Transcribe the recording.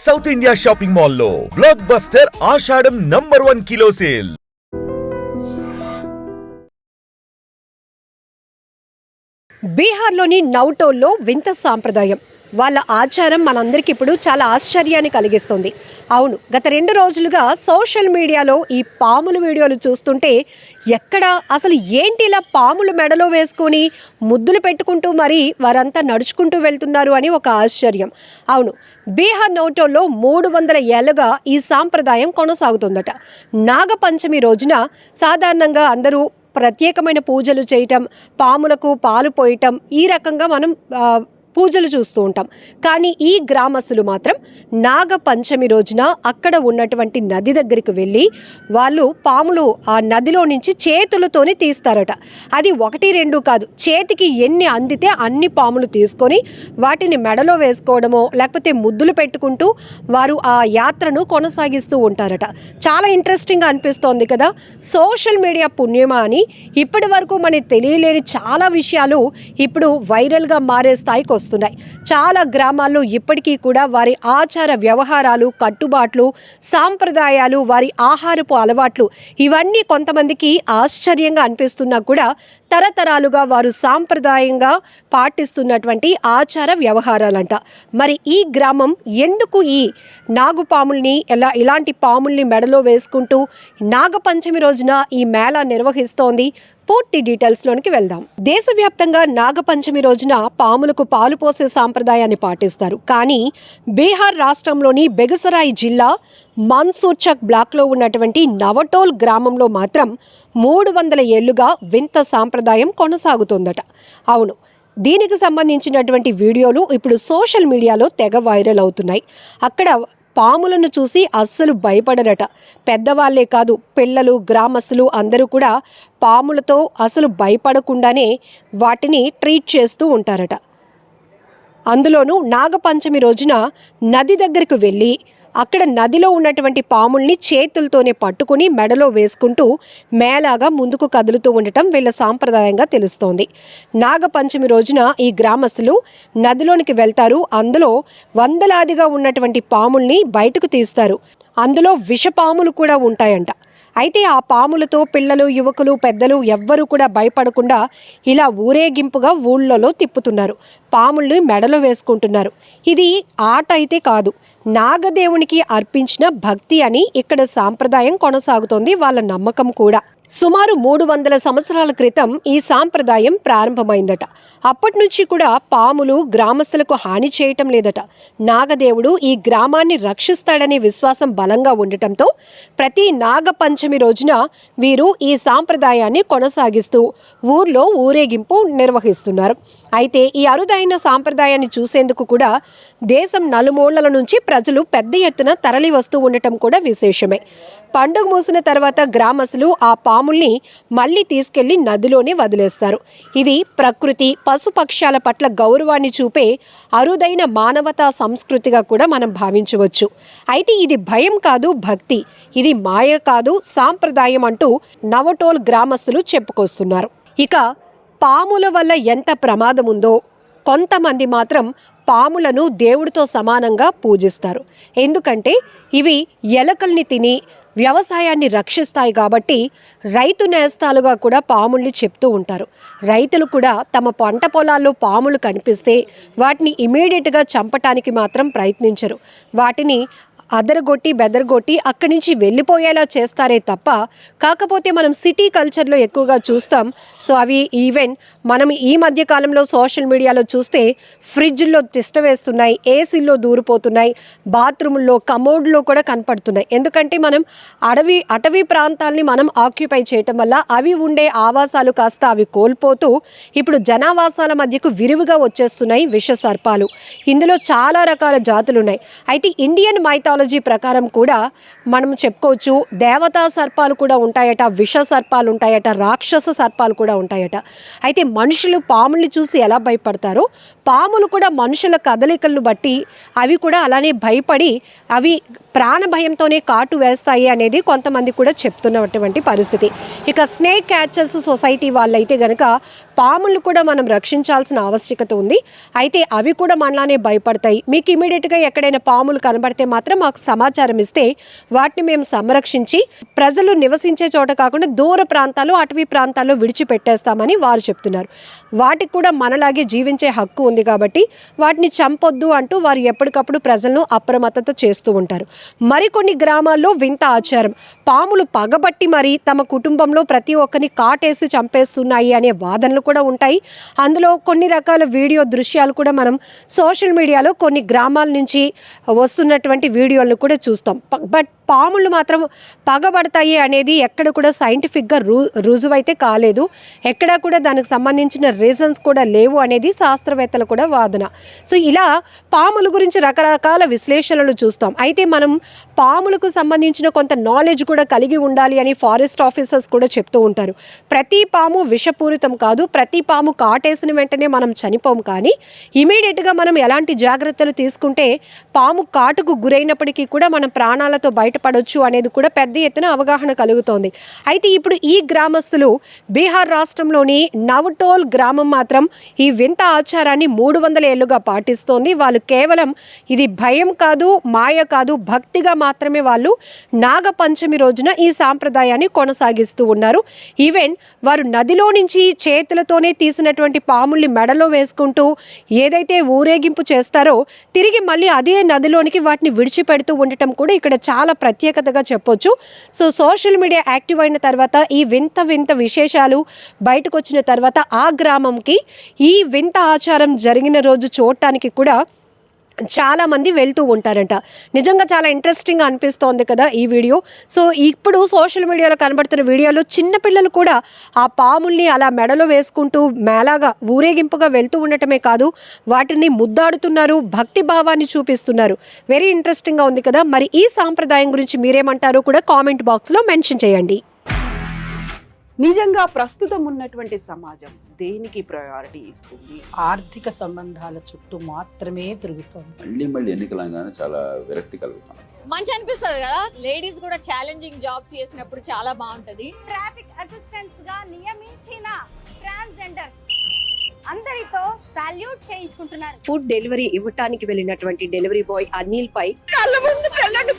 South India shopping మాల్లో block buster ఆషాఢం number 1 kilo sale. బీహార్లోని నౌటోల్లో వింత సాంప్రదాయం, వాళ్ళ ఆచారం మనందరికీ ఇప్పుడు చాలా ఆశ్చర్యాన్ని కలిగిస్తుంది. అవును, గత 2 రోజులుగా సోషల్ మీడియాలో ఈ పాముల వీడియోలు చూస్తుంటే ఎక్కడ అసలు ఏంటి ఇలా పాములు మెడలో వేసుకొని ముద్దులు పెట్టుకుంటూ మరి వారంతా నడుచుకుంటూ వెళ్తున్నారు అని ఒక ఆశ్చర్యం. అవును, బీహార్ నౌటోల్లో 300 ఏళ్లుగా ఈ సాంప్రదాయం కొనసాగుతుందట. నాగపంచమి రోజున సాధారణంగా అందరూ ప్రత్యేకమైన పూజలు చేయటం, పాములకు పాలు పోయటం, ఈ రకంగా మనం పూజలు చూస్తూ ఉంటాం. కానీ ఈ గ్రామస్తులు మాత్రం నాగపంచమి రోజున అక్కడ ఉన్నటువంటి నది దగ్గరికి వెళ్ళి వాళ్ళు పాములు ఆ నదిలో నుంచి చేతులతోనే తీస్తారట. అది 1, 2 కాదు, చేతికి ఎన్ని అందితే అన్ని పాములు తీసుకొని వాటిని మెడలో వేసుకోవడమో లేకపోతే ముద్దులు పెట్టుకుంటూ వారు ఆ యాత్రను కొనసాగిస్తూ ఉంటారట. చాలా ఇంట్రెస్టింగ్గా అనిపిస్తోంది కదా. సోషల్ మీడియా పుణ్యమా అని ఇప్పటి వరకు మనకి తెలియలేని చాలా విషయాలు ఇప్పుడు వైరల్గా మారే స్థాయికి వస్తున్నాయి. చాలా గ్రామాల్లో ఇప్పటికీ కూడా వారి ఆచార వ్యవహారాలు, కట్టుబాట్లు, సాంప్రదాయాలు, వారి ఆహారపు అలవాట్లు ఇవన్నీ కొంతమందికి ఆశ్చర్యంగా అనిపిస్తున్నా కూడా తరతరాలుగా వారు సాంప్రదాయంగా పాటిస్తున్నటువంటి ఆచార వ్యవహారాలంట. మరి ఈ గ్రామం ఎందుకు ఈ నాగుపాముల్ని ఇలాంటి పాముల్ని మెడలో వేసుకుంటూ నాగపంచమి రోజున ఈ మేళా నిర్వహిస్తోంది? పూర్తి డీటెయిల్స్లోనికి వెళ్దాం. దేశవ్యాప్తంగా నాగపంచమి రోజున పాములకు పాలు పోసే సాంప్రదాయాన్ని పాటిస్తారు. కానీ బీహార్ రాష్ట్రంలోని బెగుసరాయి జిల్లా మన్సూర్చక్ బ్లాక్లో ఉన్నటువంటి నవటోల్ గ్రామంలో మాత్రం 300 ఏళ్లుగా వింత సాంప్రదాయం కొనసాగుతోందట. అవును, దీనికి సంబంధించినటువంటి వీడియోలు ఇప్పుడు సోషల్ మీడియాలో తెగ వైరల్ అవుతున్నాయి. అక్కడ పాములను చూసి అస్సలు భయపడరట. పెద్దవాళ్లే కాదు, పిల్లలు, గ్రామస్తులు అందరూ కూడా పాములతో అసలు భయపడకుండానే వాటిని ట్రీట్ చేస్తూ ఉంటారట. అందులోనూ నాగపంచమి రోజున నది దగ్గరకు వెళ్ళి అక్కడ నదిలో ఉన్నటువంటి పాముల్ని చేతులతోనే పట్టుకుని మెడలో వేసుకుంటూ మేళాగా ముందుకు కదులుతూ ఉండటం వీళ్ళ సాంప్రదాయంగా తెలుస్తోంది. నాగపంచమి రోజున ఈ గ్రామస్తులు నదిలోనికి వెళ్తారు. అందులో వందలాదిగా ఉన్నటువంటి పాముల్ని బయటకు తీస్తారు. అందులో విషపాములు కూడా ఉంటాయంట. అయితే ఆ పాములతో పిల్లలు, యువకులు, పెద్దలు ఎవ్వరూ కూడా భయపడకుండా ఇలా ఊరేగింపుగా ఊళ్ళలో తిప్పుతున్నారు. పాముల్ని మెడలో వేసుకుంటున్నారు. ఇది ఆట అయితే కాదు, నాగదేవునికి అర్పించిన భక్తి అని ఇక్కడ సాంప్రదాయం కొనసాగుతోంది. వాళ్ళ నమ్మకం కూడా. సుమారు 300 సంవత్సరాల క్రితం ఈ సాంప్రదాయం ప్రారంభమైందట. అప్పటి నుంచి కూడా పాములు గ్రామస్తులకు హాని చేయటం లేదట. నాగదేవుడు ఈ గ్రామాన్ని రక్షిస్తాడనే విశ్వాసం బలంగా ఉండటంతో ప్రతి నాగపంచమి రోజున వీరు ఈ సాంప్రదాయాన్ని కొనసాగిస్తూ ఊర్లో ఊరేగింపు నిర్వహిస్తున్నారు. అయితే ఈ అరుదైన సాంప్రదాయాన్ని చూసేందుకు కూడా దేశం నలుమూలల నుంచి ప్రజలు పెద్ద ఎత్తున తరలి వస్తూ ఉండటం కూడా విశేషమే. పండుగ మూసిన తర్వాత గ్రామస్తులు ఆ పాముల్ని మళ్ళీ తీసుకెళ్లి నదిలోనే వదిలేస్తారు. ఇది ప్రకృతి, పశుపక్షాల పట్ల గౌరవాన్ని చూపే అరుదైన మానవతా సంస్కృతిగా కూడా మనం భావించవచ్చు. అయితే ఇది భయం కాదు, భక్తి. ఇది మాయ కాదు, సాంప్రదాయం అంటూ నవటోల్ గ్రామస్తులు చెప్పుకొస్తున్నారు. ఇక పాముల వల్ల ఎంత ప్రమాదం ఉందో, కొంతమంది మాత్రం పాములను దేవుడితో సమానంగా పూజిస్తారు. ఎందుకంటే ఇవి ఎలకల్ని తిని వ్యవసాయాన్ని రక్షిస్తాయి కాబట్టి రైతు నేస్తాలుగా కూడా పాముల్ని చెప్తూ ఉంటారు. రైతులు కూడా తమ పంట పొలాల్లో పాములు కనిపిస్తే వాటిని ఇమీడియట్గా చంపటానికి మాత్రం ప్రయత్నించరు. వాటిని అదరగొట్టి బెదరగొట్టి అక్కడి నుంచి వెళ్ళిపోయేలా చేస్తారే తప్ప, కాకపోతే మనం సిటీ కల్చర్లో ఎక్కువగా చూస్తాం. సో అవి ఈవెన్ మనం ఈ మధ్య కాలంలో సోషల్ మీడియాలో చూస్తే ఫ్రిడ్జ్లో తిష్ట వేస్తున్నాయి, ఏసీల్లో దూరిపోతున్నాయి, బాత్రూముల్లో, కమోడ్లో కూడా కనపడుతున్నాయి. ఎందుకంటే మనం అటవీ ప్రాంతాలని మనం ఆక్యుపై చేయటం వల్ల అవి ఉండే ఆవాసాలు కాస్త అవి కోల్పోతూ ఇప్పుడు జనావాసాల మధ్యకు విరివిగా వచ్చేస్తున్నాయి విష సర్పాలు. ఇందులో చాలా రకాల జాతులు ఉన్నాయి. అయితే ఇండియన్ మైథాలజీ ప్రకారం కూడా మనం చెప్పుకోవచ్చు, దేవతా సర్పాలు కూడా ఉంటాయట, విష సర్పాలు ఉంటాయట, రాక్షస సర్పాలు కూడా ఉంటాయట. అయితే మనుషులు పాముల్ని చూసి ఎలా భయపడతారో పాములు కూడా మనుషుల కదలికలను బట్టి అవి కూడా అలానే భయపడి అవి ప్రాణ భయంతోనే కాటు వేస్తాయి అనేది కొంతమంది కూడా చెప్తున్నటువంటి పరిస్థితి. ఇక స్నేక్ క్యాచర్స్ సొసైటీ వాళ్ళైతే గనక పాములు కూడా మనం రక్షించాల్సిన ఆవశ్యకత ఉంది. అయితే అవి కూడా మనలానే భయపడతాయి. మీకు ఇమీడియట్గా ఎక్కడైనా పాములు కనబడితే మాత్రం మాకు సమాచారం ఇస్తే వాటిని మేము సంరక్షించి ప్రజలు నివసించే చోట కాకుండా దూర ప్రాంతాలు, అటవీ ప్రాంతాల్లో విడిచిపెట్టేస్తామని వారు చెప్తున్నారు. వాటికి కూడా మనలాగే జీవించే హక్కు ఉంది కాబట్టి వాటిని చంపొద్దు అంటూ వారు ఎప్పటికప్పుడు ప్రజలను అప్రమత్తత చేస్తూ ఉంటారు. మరికొన్ని గ్రామాల్లో వింత ఆచారం, పాములు పగబట్టి మరి తమ కుటుంబంలో ప్రతి ఒక్కరిని కాటేసి చంపేస్తున్నాయి అనే వాదనలు కూడా ఉంటాయి. అందులో కొన్ని రకాల వీడియో దృశ్యాలు కూడా మనం సోషల్ మీడియాలో కొన్ని గ్రామాల నుంచి వస్తున్నటువంటి వీడియోలను కూడా చూస్తాం. బట్ పాములు మాత్రం పగబడతాయి అనేది ఎక్కడ కూడా సైంటిఫిక్గా రుజువైతే కాలేదు. ఎక్కడా కూడా దానికి సంబంధించిన రీజన్స్ కూడా లేవు అనేది శాస్త్రవేత్తల కూడా వాదన. సో ఇలా పాముల గురించి రకరకాల విశ్లేషణలు చూస్తాం. అయితే మనం పాములకు సంబంధించిన కొంత నాలెడ్జ్ కూడా కలిగి ఉండాలి అని ఫారెస్ట్ ఆఫీసర్స్ కూడా చెప్తూ ఉంటారు. ప్రతి పాము విషపూరితం కాదు, ప్రతి పాము కాటేసిన వెంటనే మనం చనిపోము. కానీ ఇమీడియట్గా మనం ఎలాంటి జాగ్రత్తలు తీసుకుంటే పాము కాటుకు గురైనప్పటికీ కూడా మనం ప్రాణాలతో బయటపడవచ్చు అనేది కూడా పెద్ద ఎత్తున అవగాహన కలుగుతోంది. అయితే ఇప్పుడు ఈ గ్రామస్తులు బీహార్ రాష్ట్రంలోని నవటోల్ గ్రామం మాత్రం ఈ వింత ఆచారాన్ని 300 ఏళ్లుగా పాటిస్తోంది. వాళ్ళు కేవలం ఇది భయం కాదు, మాయ కాదు, భక్తిగా మాత్రమే వాళ్ళు నాగపంచమి రోజున ఈ సాంప్రదాయాన్ని కొనసాగిస్తూ ఉన్నారు. ఈవెన్ వారు నదిలో నుంచి చేతులతోనే తీసినటువంటి పాముల్ని మెడలో వేసుకుంటూ ఏదైతే ఊరేగింపు చేస్తారో తిరిగి మళ్ళీ అదే నదిలోనికి వాటిని విడిచిపెడుతూ ఉండటం కూడా ఇక్కడ చాలా ప్రత్యేకతగా చెప్పొచ్చు. సో సోషల్ మీడియా యాక్టివ్ అయిన తర్వాత ఈ వింత వింత విశేషాలు బయటకు వచ్చిన తర్వాత ఆ గ్రామంకి ఈ వింత ఆచారం జరిగిన రోజు చూడటానికి కూడా చాలామంది వెళ్తూ ఉంటారంట. నిజంగా చాలా ఇంట్రెస్టింగ్ అనిపిస్తోంది కదా ఈ వీడియో. సో ఇప్పుడు సోషల్ మీడియాలో కనబడుతున్న వీడియోలో చిన్నపిల్లలు కూడా ఆ పాముల్ని అలా మెడలో వేసుకుంటూ మేళాగా ఊరేగింపుగా వెళ్తూ ఉండటమే కాదు, వాటిని ముద్దాడుతున్నారు, భక్తి భావాన్ని చూపిస్తున్నారు. వెరీ ఇంట్రెస్టింగ్గా ఉంది కదా. మరి ఈ సాంప్రదాయం గురించి మీరేమంటారో కూడా కామెంట్ బాక్స్లో మెన్షన్ చేయండి. నిజంగా ప్రస్తుతం ఉన్నటువంటి సమాజం దేనికి ప్రయారిటీ ఇస్తుంది? ఆర్థిక సంబంధాల చుట్టూ మాత్రమే తిరుగుతోంది. మళ్ళీ ఎన్నికలంగానే చాలా విరక్తి కలుగుతాం. మంచి అనిపిస్తుంది కదా, లేడీస్ కూడా ఛాలెంజింగ్ జాబ్స్ చేసినప్పుడు చాలా బాగుంటది. ట్రాఫిక్ అసిస్టెంట్స్ గా నియమించిన ట్రాన్స్జెండర్స్ అందరితో సాల్యూట్ చేయించుకుంటున్నారు. ఫుడ్ డెలివరీ ఇవ్వటానికి వెళ్ళినటువంటి డెలివరీ బాయ్ అనిల్ పై కళ్ళ ముందు పెళ్ళండి